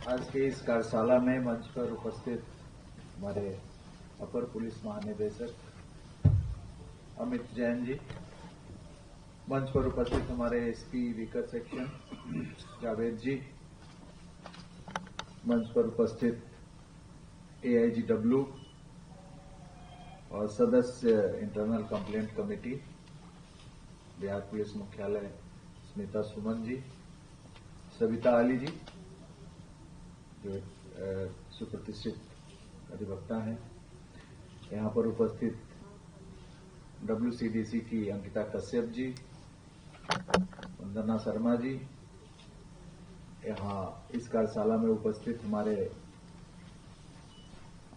आज के इस कार्यशाला में मंच पर उपस्थित हमारे अपर पुलिस महानिदेशक अमित जैन जी, मंच पर उपस्थित हमारे एसपी वीकर सेक्शन जावेद जी, मंच पर उपस्थित एआईजी डब्ल्यू और सदस्य internal complaint committee Bihar police मुख्यालय स्मिता सुमन जी, सविता अली जी जो सुप्रतिष्ठित अधिवक्ता हैं, यहाँ पर उपस्थित WCDC की अंकिता कश्यप जी, वंदना शर्मा जी, यहाँ इस कार्यशाला में उपस्थित हमारे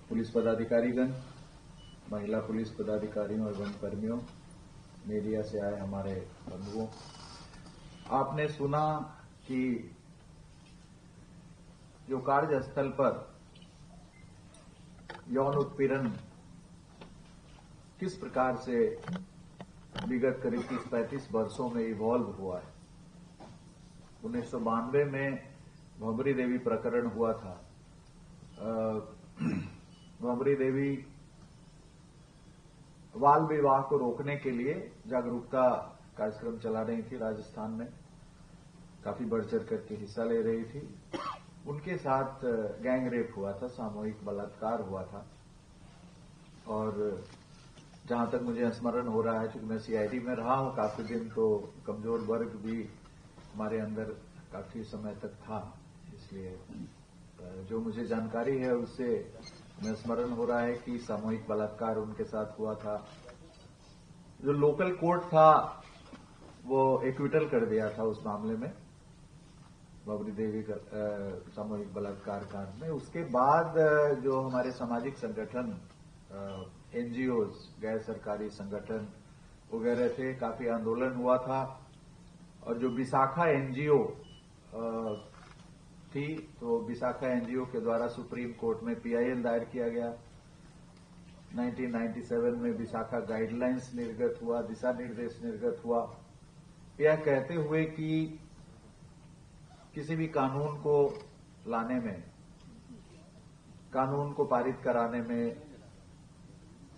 पुलिस पदाधिकारीगण, महिला पुलिस पदाधिकारियों एवं कर्मियों, मीडिया से आए हमारे बंधुओं। आपने सुना कि जो कार्यस्थल पर यौन उत्पीड़न किस प्रकार से विगत करीब 30-35 वर्षों में इवॉल्व हुआ है। 1992 में भंवरी देवी प्रकरण हुआ था। भंवरी देवी बाल विवाह को रोकने के लिए जागरूकता कार्यक्रम चला रही थी, राजस्थान में काफी बढ़ चढ़ करके हिस्सा ले रही थी। उनके साथ गैंग रेप हुआ था, सामूहिक बलात्कार हुआ था। और जहां तक मुझे स्मरण हो रहा है, क्योंकि मैं सीआईडी में रहा हूं काफी दिन, तो कमजोर वर्ग भी हमारे अंदर काफी समय तक था, इसलिए जो मुझे जानकारी है उससे मैं स्मरण हो रहा है कि सामूहिक बलात्कार उनके साथ हुआ था। जो लोकल कोर्ट था वो एक्विटल कर दिया था उस मामले में, भंवरी देवी सामूहिक बलात्कार कांड में। उसके बाद जो हमारे सामाजिक संगठन, एनजीओज, गैर सरकारी संगठन वगैरह थे, काफी आंदोलन हुआ था। और जो विशाखा एनजीओ थी, तो विशाखा एनजीओ के द्वारा सुप्रीम कोर्ट में PIL दायर किया गया। 1997 में विशाखा गाइडलाइंस निर्गत हुआ, दिशा निर्देश निर्गत हुआ, यह कहते हुए कि किसी भी कानून को लाने में, कानून को पारित कराने में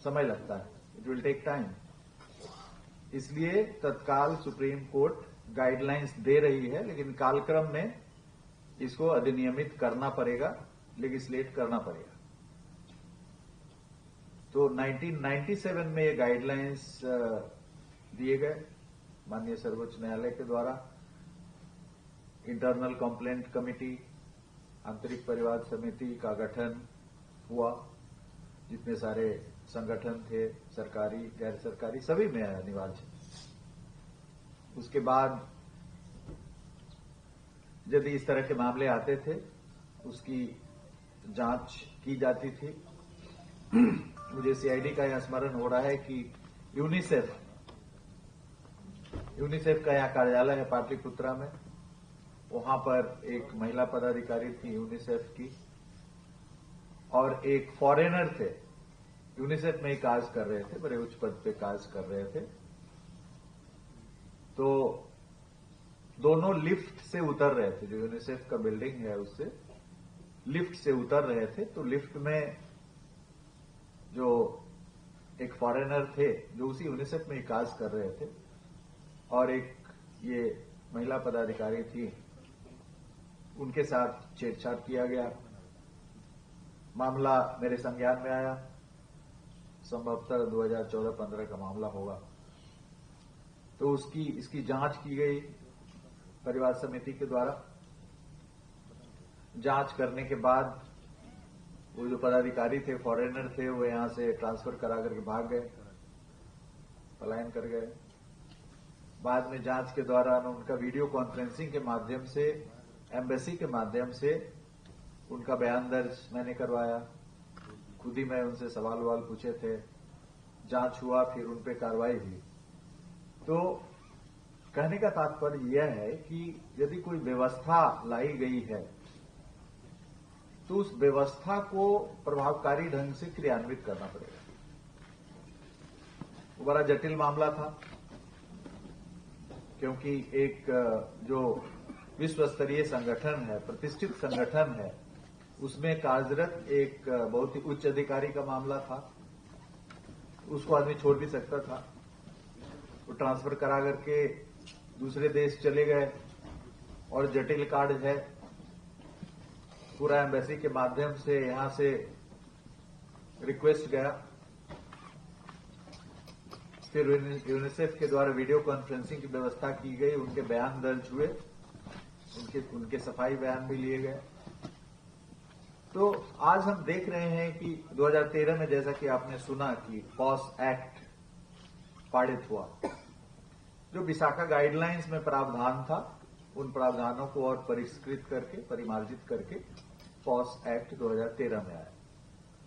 समय लगता है, इट विल टेक टाइम। इसलिए तत्काल सुप्रीम कोर्ट गाइडलाइंस दे रही है, लेकिन कालक्रम में इसको अधिनियमित करना पड़ेगा, लेजिस्लेट करना पड़ेगा। तो 1997 में ये गाइडलाइंस दिए गए माननीय सर्वोच्च न्यायालय के द्वारा। इंटरनल कंप्लेंट कमेटी, आंतरिक परिवाद समिति का गठन हुआ, जितने सारे संगठन थे, सरकारी गैर सरकारी, सभी में अनिवार्य। उसके बाद यदि इस तरह के मामले आते थे उसकी जांच की जाती थी। मुझे सीआईडी का यह स्मरण हो रहा है कि यूनिसेफ का यहाँ कार्यालय है पाटलिपुत्रा में, वहां पर एक महिला पदाधिकारी थी यूनिसेफ की, और एक फॉरेनर थे, यूनिसेफ में ही कार्य कर रहे थे, बड़े उच्च पद पे कार्य कर रहे थे। तो दोनों लिफ्ट से उतर रहे थे, जो यूनिसेफ का बिल्डिंग है उससे लिफ्ट से उतर रहे थे। तो लिफ्ट में जो एक फॉरेनर थे जो उसी यूनिसेफ में ही कार्य कर रहे थे, और एक ये महिला पदाधिकारी थी, उनके साथ छेड़छाड़ किया गया। मामला मेरे संज्ञान में आया, संभवतः 2014-15 का मामला होगा। तो इसकी जांच की गई परिवार समिति के द्वारा। जांच करने के बाद वो जो पदाधिकारी थे, फॉरेनर थे, वो यहां से ट्रांसफर करा करके भाग गए, पलायन कर गए। बाद में जांच के दौरान उनका वीडियो कॉन्फ्रेंसिंग के माध्यम से, एम्बेसी के माध्यम से उनका बयान दर्ज मैंने करवाया। खुद ही मैं उनसे सवाल पूछे थे, जांच हुआ, फिर उन पे कार्रवाई हुई। तो कहने का तात्पर्य यह है कि यदि कोई व्यवस्था लाई गई है तो उस व्यवस्था को प्रभावकारी ढंग से क्रियान्वित करना पड़ेगा। वो बड़ा जटिल मामला था, क्योंकि एक जो विश्व स्तरीय संगठन है, प्रतिष्ठित संगठन है, उसमें कार्यरत एक बहुत ही उच्च अधिकारी का मामला था। उसको आदमी छोड़ भी सकता था, वो ट्रांसफर करा करके दूसरे देश चले गए और जटिल कार्य है, पूरा एम्बेसी के माध्यम से यहां से रिक्वेस्ट गया, फिर यूनिसेफ के द्वारा वीडियो कॉन्फ्रेंसिंग की व्यवस्था की गई, उनके बयान दर्ज हुए, उनके सफाई बयान भी लिए गए। तो आज हम देख रहे हैं कि 2013 में जैसा कि आपने सुना कि पॉस एक्ट पारित हुआ, जो विशाखा गाइडलाइंस में प्रावधान था, उन प्रावधानों को और परिष्कृत करके, परिमार्जित करके पॉस एक्ट 2013 में आया।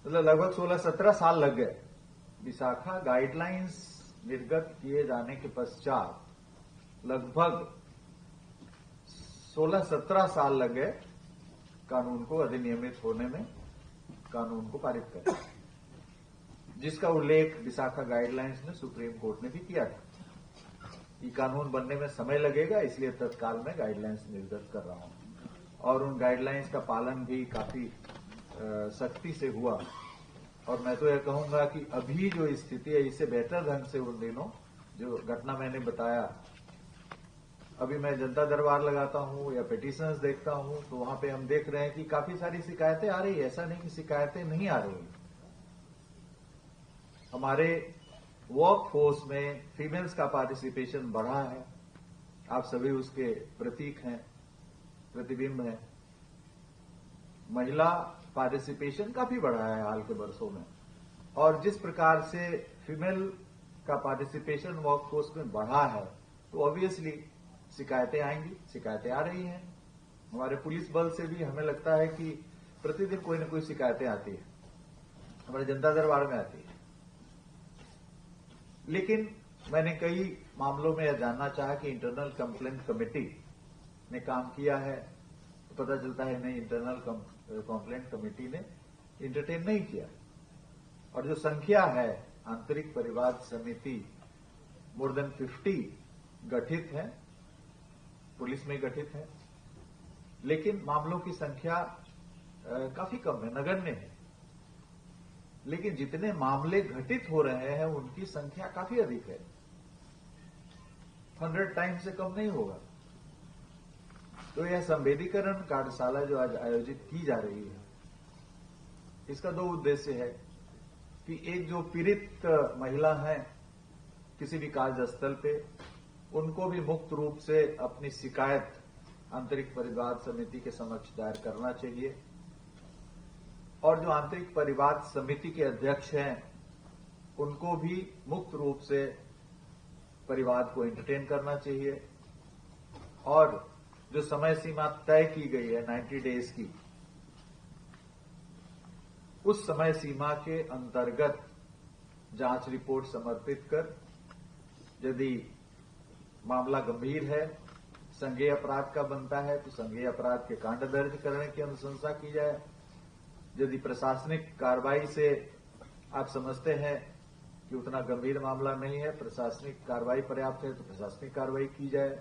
मतलब लगभग 16-17 साल लग गए। विशाखा गाइडलाइंस निर्गत किए जाने के पश्चात लगभग 16-17 साल लग गए कानून को अधिनियमित होने में, कानून को पारित करने, जिसका उल्लेख विशाखा गाइडलाइंस में सुप्रीम कोर्ट ने भी किया था कि कानून बनने में समय लगेगा, इसलिए तत्काल में गाइडलाइंस निर्गत कर रहा हूं। और उन गाइडलाइंस का पालन भी काफी सख्ती से हुआ। और मैं तो यह कहूंगा कि अभी जो स्थिति है, इससे बेहतर ढंग से उन दिनों जो घटना मैंने बताया, अभी मैं जनता दरबार लगाता हूं या पिटीशंस देखता हूं, तो वहां पे हम देख रहे हैं कि काफी सारी शिकायतें आ रही है। ऐसा नहीं कि शिकायतें नहीं आ रही। हमारे वर्क फोर्स में फीमेल्स का पार्टिसिपेशन बढ़ा है, आप सभी उसके प्रतीक हैं, प्रतिबिंब हैं। महिला पार्टिसिपेशन काफी बढ़ा है हाल के वर्षों में, और जिस प्रकार से फीमेल का पार्टिसिपेशन वर्क फोर्स में बढ़ा है, तो ऑब्वियसली शिकायतें आएंगी, शिकायतें आ रही हैं। हमारे पुलिस बल से भी हमें लगता है कि प्रतिदिन कोई न कोई शिकायतें आती है, हमारे जनता दरबार में आती है। लेकिन मैंने कई मामलों में यह जानना चाहा कि इंटरनल कंप्लेंट कमेटी ने काम किया है, तो पता चलता है नहीं, इंटरनल कंप्लेंट कमेटी ने इंटरटेन नहीं किया। और जो संख्या है, आंतरिक परिवाद समिति मोर देन 50 गठित है, पुलिस में गठित है, लेकिन मामलों की संख्या काफी कम है, नगण्य है। लेकिन जितने मामले घटित हो रहे हैं उनकी संख्या काफी अधिक है, 100 टाइम्स से कम नहीं होगा। तो यह संवेदीकरण कार्यशाला जो आज आयोजित की जा रही है, इसका दो उद्देश्य है कि एक जो पीड़ित महिला है किसी भी कार्यस्थल पे, उनको भी मुक्त रूप से अपनी शिकायत आंतरिक परिवाद समिति के समक्ष दायर करना चाहिए, और जो आंतरिक परिवाद समिति के अध्यक्ष हैं उनको भी मुक्त रूप से परिवाद को एंटरटेन करना चाहिए। और जो समय सीमा तय की गई है 90 डेज की, उस समय सीमा के अंतर्गत जांच रिपोर्ट समर्पित कर, यदि मामला गंभीर है, संज्ञेय अपराध का बनता है, तो संज्ञेय अपराध के कांड दर्ज करने की अनुशंसा की जाए। यदि प्रशासनिक कार्रवाई से आप समझते हैं कि उतना गंभीर मामला नहीं है, प्रशासनिक कार्रवाई पर्याप्त है, तो प्रशासनिक कार्रवाई की जाए।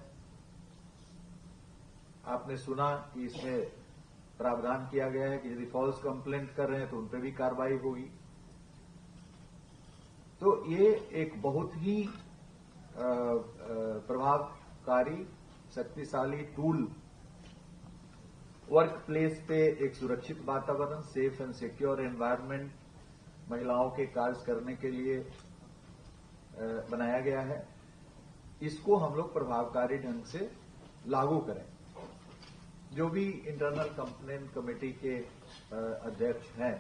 आपने सुना कि इसमें प्रावधान किया गया है कि यदि फॉल्स कंप्लेंट कर रहे हैं तो उन पर भी कार्रवाई होगी। तो ये एक बहुत ही प्रभावकारी, शक्तिशाली टूल, वर्क प्लेस पे एक सुरक्षित वातावरण, सेफ एंड सिक्योर एनवायरनमेंट महिलाओं के कार्य करने के लिए बनाया गया है। इसको हम लोग प्रभावकारी ढंग से लागू करें। जो भी इंटरनल कंप्लेंट कमेटी के अध्यक्ष हैं,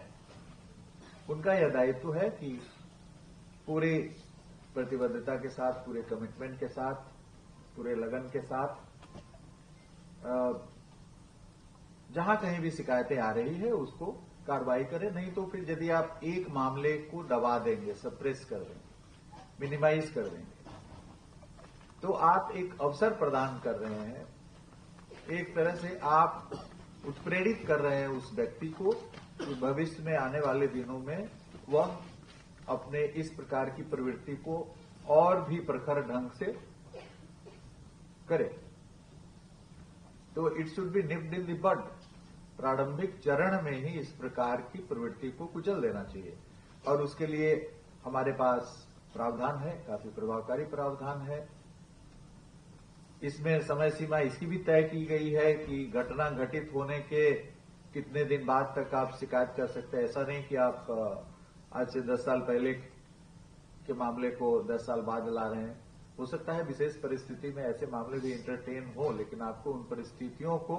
उनका यह दायित्व है कि पूरी प्रतिबद्धता के साथ, पूरे कमिटमेंट के साथ, पूरे लगन के साथ जहां कहीं भी शिकायतें आ रही है उसको कार्रवाई करें। नहीं तो फिर यदि आप एक मामले को दबा देंगे, सप्रेस कर देंगे, मिनिमाइज कर देंगे, तो आप एक अवसर प्रदान कर रहे हैं, एक तरह से आप उत्प्रेरित कर रहे हैं उस व्यक्ति को कि भविष्य में आने वाले दिनों में वह अपने इस प्रकार की प्रवृत्ति को और भी प्रखर ढंग से करे। तो it should be nipped in the bud. प्रारंभिक चरण में ही इस प्रकार की प्रवृत्ति को कुचल देना चाहिए, और उसके लिए हमारे पास प्रावधान है, काफी प्रभावकारी प्रावधान है। इसमें समय सीमा इसकी भी तय की गई है कि घटना घटित होने के कितने दिन बाद तक आप शिकायत कर सकते हैं। ऐसा नहीं कि आप आज से 10 साल पहले के मामले को 10 साल बाद ला रहे हैं। हो सकता है विशेष परिस्थिति में ऐसे मामले भी एंटरटेन हो, लेकिन आपको उन परिस्थितियों को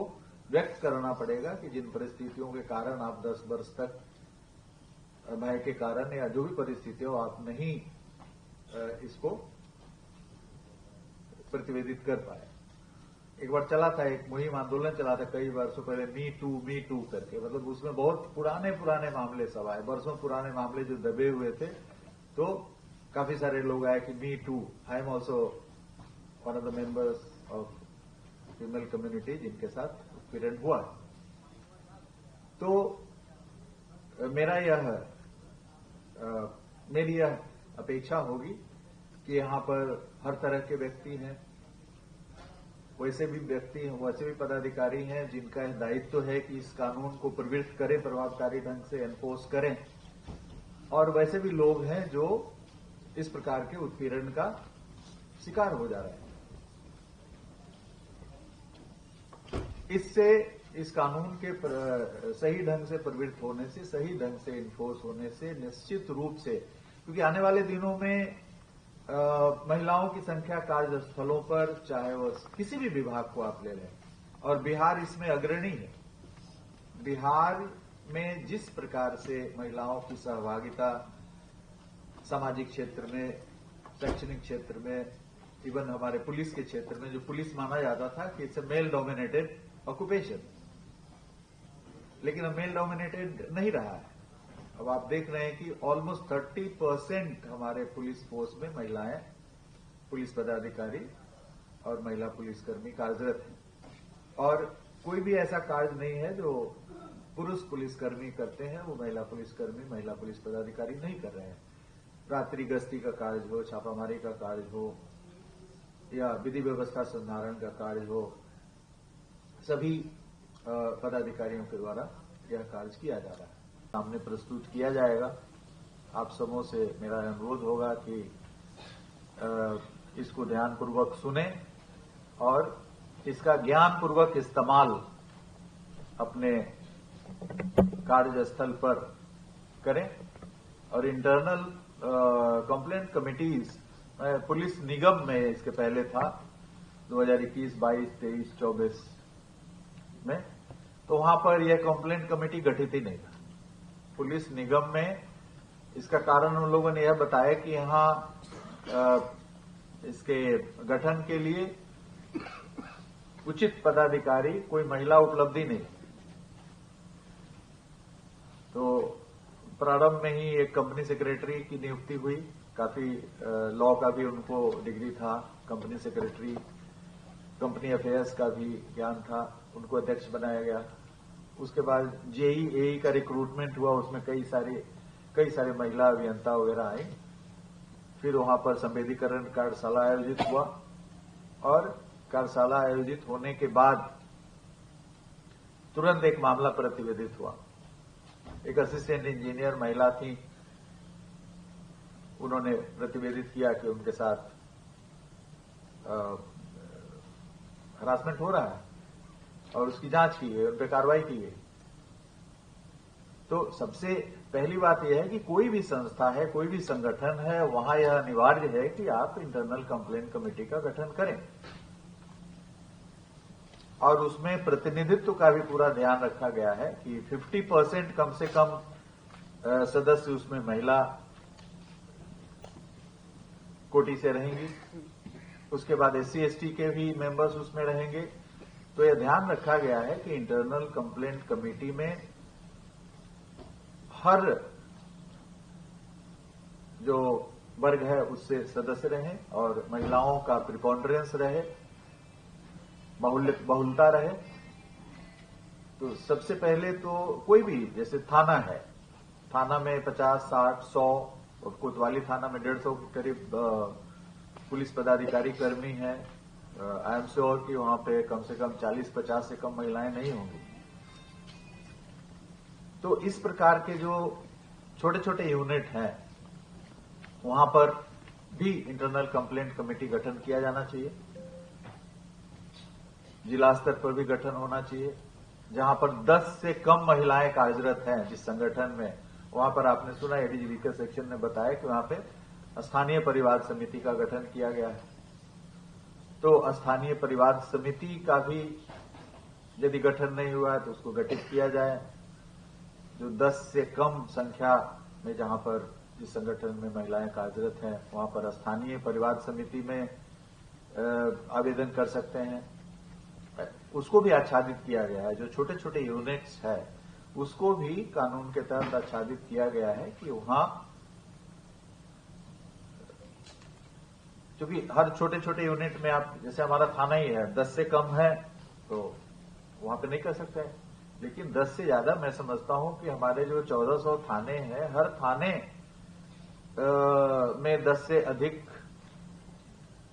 व्यक्त करना पड़ेगा कि जिन परिस्थितियों के कारण आप 10 वर्ष तक भय के कारण या जो भी परिस्थिति हो आप नहीं इसको प्रतिवेदित कर पाए। एक बार चला था, एक मुहिम आंदोलन चला था कई वर्षों पहले, मी टू करके, मतलब उसमें बहुत पुराने मामले सब आए, वर्षों पुराने मामले जो दबे हुए थे। तो काफी सारे लोग आए कि me too, I am also one of the members of female community जिनके साथ उत्पीड़न हुआ। तो मेरी यह अपेक्षा होगी कि यहां पर हर तरह के व्यक्ति हैं, वैसे भी व्यक्ति हैं, वैसे भी पदाधिकारी हैं जिनका यह दायित्व है कि इस कानून को प्रवृत्त करें, प्रभावकारी ढंग से एनफोर्स करें, और वैसे भी लोग हैं जो इस प्रकार के उत्पीड़न का शिकार हो जा रहे हैं। इससे इस कानून के सही ढंग से प्रवृत्त होने से, सही ढंग से इन्फोर्स होने से निश्चित रूप से, क्योंकि आने वाले दिनों में महिलाओं की संख्या कार्यस्थलों पर, चाहे वो किसी भी विभाग को आप ले लें, और बिहार इसमें अग्रणी है। बिहार में जिस प्रकार से महिलाओं की सहभागिता सामाजिक क्षेत्र में, शैक्षणिक क्षेत्र में, इवन हमारे पुलिस के क्षेत्र में, जो पुलिस माना जाता था कि it's a male dominated occupation, लेकिन अब मेल डोमिनेटेड नहीं रहा है। अब आप देख रहे हैं कि ऑलमोस्ट 30% हमारे पुलिस फोर्स में महिलाएं, पुलिस पदाधिकारी और महिला पुलिसकर्मी कार्यरत हैं, और कोई भी ऐसा कार्य नहीं है जो पुरुष पुलिसकर्मी करते हैं वो महिला पुलिसकर्मी, महिला पुलिस पदाधिकारी नहीं कर रहे हैं। रात्रि गश्ती का कार्य हो, छापामारी का कार्य हो, या विधि व्यवस्था संधारण का कार्य हो, सभी पदाधिकारियों के द्वारा यह कार्य किया जा रहा है, सामने प्रस्तुत किया जाएगा। आप सबों से मेरा अनुरोध होगा कि इसको ध्यानपूर्वक सुने और इसका ज्ञानपूर्वक इस्तेमाल अपने कार्यस्थल पर करें। और इंटरनल कंप्लेंट कमिटीज, पुलिस निगम में इसके पहले था 2021, 22, 23, 24 में, तो वहां पर यह कंप्लेंट कमेटी गठित ही नहीं था। पुलिस निगम में इसका कारण उन लोगों ने यह बताया कि यहां इसके गठन के लिए उचित पदाधिकारी, कोई महिला उपलब्धि नहीं। तो प्रारंभ में ही एक कंपनी सेक्रेटरी की नियुक्ति हुई, काफी लॉ का भी उनको डिग्री था, कंपनी सेक्रेटरी, कंपनी अफेयर्स का भी ज्ञान था, उनको अध्यक्ष बनाया गया। उसके बाद जेई एई का रिक्रूटमेंट हुआ, उसमें कई सारे महिला अभियंता वगैरह आए। फिर वहां पर संवेदीकरण कार्यशाला आयोजित हुआ, और कार्यशाला आयोजित होने के बाद तुरंत एक मामला प्रतिवेदित हुआ। एक असिस्टेंट इंजीनियर महिला थी, उन्होंने प्रतिवेदित किया कि उनके साथ हरासमेंट हो रहा है, और उसकी जांच की गई, उन पर कार्रवाई की गई। तो सबसे पहली बात यह है कि कोई भी संस्था है, कोई भी संगठन है, वहां यह अनिवार्य है कि आप इंटरनल कंप्लेंट कमेटी का गठन करें, और उसमें प्रतिनिधित्व का भी पूरा ध्यान रखा गया है कि 50% कम से कम सदस्य उसमें महिला कोटि से रहेंगी। उसके बाद SC/ST के भी मेंबर्स उसमें रहेंगे। तो यह ध्यान रखा गया है कि इंटरनल कंप्लेंट कमेटी में हर जो वर्ग है उससे सदस्य रहे, और महिलाओं का प्रिपॉन्डरेंस रहे, बहुलता रहे। तो सबसे पहले तो कोई भी, जैसे थाना है, थाना में 50, 60, 100, और कोतवाली थाना में 150 के करीब पुलिस पदाधिकारी कर्मी हैं, आई एम श्योर कि वहां पे कम से कम 40-50 से कम महिलाएं नहीं होंगी। तो इस प्रकार के जो छोटे छोटे यूनिट हैं वहां पर भी इंटरनल कंप्लेंट कमेटी गठन किया जाना चाहिए। जिला स्तर पर भी गठन होना चाहिए। जहां पर 10 से कम महिलाएं कार्यरत हैं जिस संगठन में, वहां पर आपने सुना एडीजी वीकर सेक्शन ने बताया कि वहां पे स्थानीय परिवार समिति का गठन किया गया है। तो स्थानीय परिवार समिति का भी यदि गठन नहीं हुआ है तो उसको गठित किया जाए। जो 10 से कम संख्या में जहां पर जिस संगठन में महिलाएं कार्यरत हैं वहां पर स्थानीय परिवार समिति में आवेदन कर सकते हैं। उसको भी आच्छादित किया गया है। जो छोटे छोटे यूनिट्स है उसको भी कानून के तहत आच्छादित किया गया है कि वहां, क्योंकि हर छोटे छोटे यूनिट में आप, जैसे हमारा थाना ही है, 10 से कम है तो वहां पे नहीं कर सकते हैं। लेकिन 10 से ज्यादा मैं समझता हूं कि हमारे जो 1400 थाने हैं, हर थाने में 10 से अधिक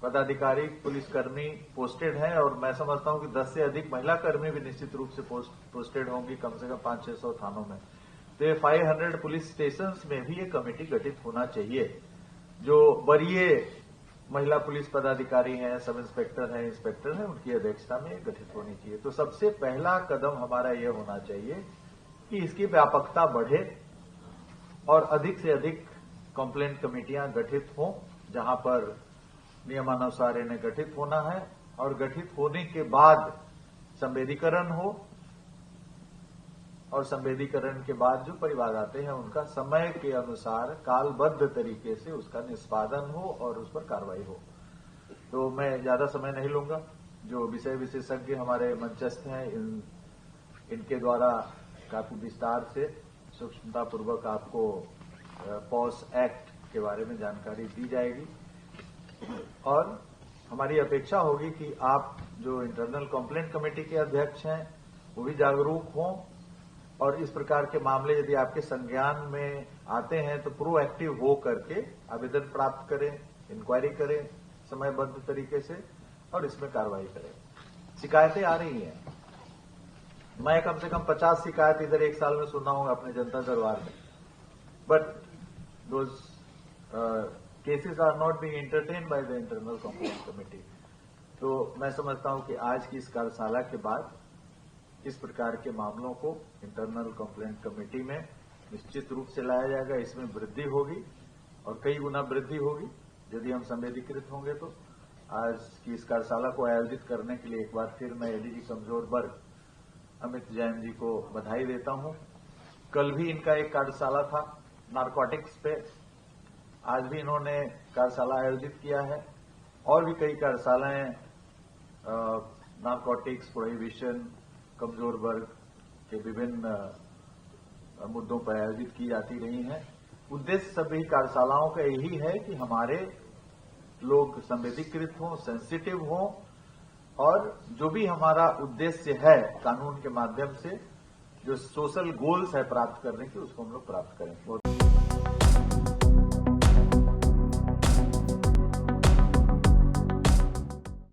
पदाधिकारी पुलिसकर्मी पोस्टेड हैं और मैं समझता हूं कि 10 से अधिक महिला कर्मी भी निश्चित रूप से पोस्टेड होंगी कम से कम 500-600 थानों में। तो ये 500 पुलिस स्टेशन में भी ये कमेटी गठित होना चाहिए। जो वरीय महिला पुलिस पदाधिकारी हैं, सब इंस्पेक्टर हैं, इंस्पेक्टर हैं, उनकी अध्यक्षता में गठित होनी चाहिए। तो सबसे पहला कदम हमारा ये होना चाहिए कि इसकी व्यापकता बढ़े और अधिक से अधिक कंप्लेंट कमेटियां गठित हों, जहां पर नियमानुसार इन्हें गठित होना है और गठित होने के बाद संवेदीकरण हो और संवेदीकरण के बाद जो परिवार आते हैं उनका समय के अनुसार कालबद्ध तरीके से उसका निष्पादन हो और उस पर कार्रवाई हो। तो मैं ज्यादा समय नहीं लूंगा। जो विषय विशेषज्ञ हमारे मंचस्थ हैं इनके द्वारा काफी विस्तार से सूक्ष्मतापूर्वक आपको पॉस एक्ट के बारे में जानकारी दी जाएगी और हमारी अपेक्षा होगी कि आप जो इंटरनल कंप्लेंट कमेटी के अध्यक्ष हैं वो भी जागरूक हों और इस प्रकार के मामले यदि आपके संज्ञान में आते हैं तो प्रोएक्टिव हो करके आवेदन प्राप्त करें, इंक्वायरी करें समयबद्ध तरीके से और इसमें कार्रवाई करें। शिकायतें आ रही हैं, मैं कम से कम 50 शिकायत इधर एक साल में सुना हूं अपने जनता दरबार में, but those cases are not being entertained by the internal complaint committee. तो मैं समझता हूं कि आज की इस कार्यशाला के बाद इस प्रकार के मामलों को इंटरनल कंप्लेंट कमेटी में निश्चित रूप से लाया जाएगा। इसमें वृद्धि होगी और कई गुना वृद्धि होगी यदि हम संवेदीकृत होंगे। तो आज की इस कार्यशाला को आयोजित करने के लिए एक बार फिर मैं एडीजी कमजोर वर्ग अमित जैन जी को बधाई देता हूं। कल भी इनका एक कार्यशाला था नारकोटिक्स पे, आज भी इन्होंने कार्यशाला आयोजित किया है और भी कई कार्यशालाएं नारकोटिक्स, प्रोहिबिशन, कमजोर वर्ग के विभिन्न मुद्दों पर आयोजित की जाती रही हैं। उद्देश्य सभी कार्यशालाओं का यही है कि हमारे लोग संवेदीकृत हों, सेंसिटिव हों और जो भी हमारा उद्देश्य है कानून के माध्यम से जो सोशल गोल्स है प्राप्त करने की, उसको हम लोग प्राप्त करें। बहुत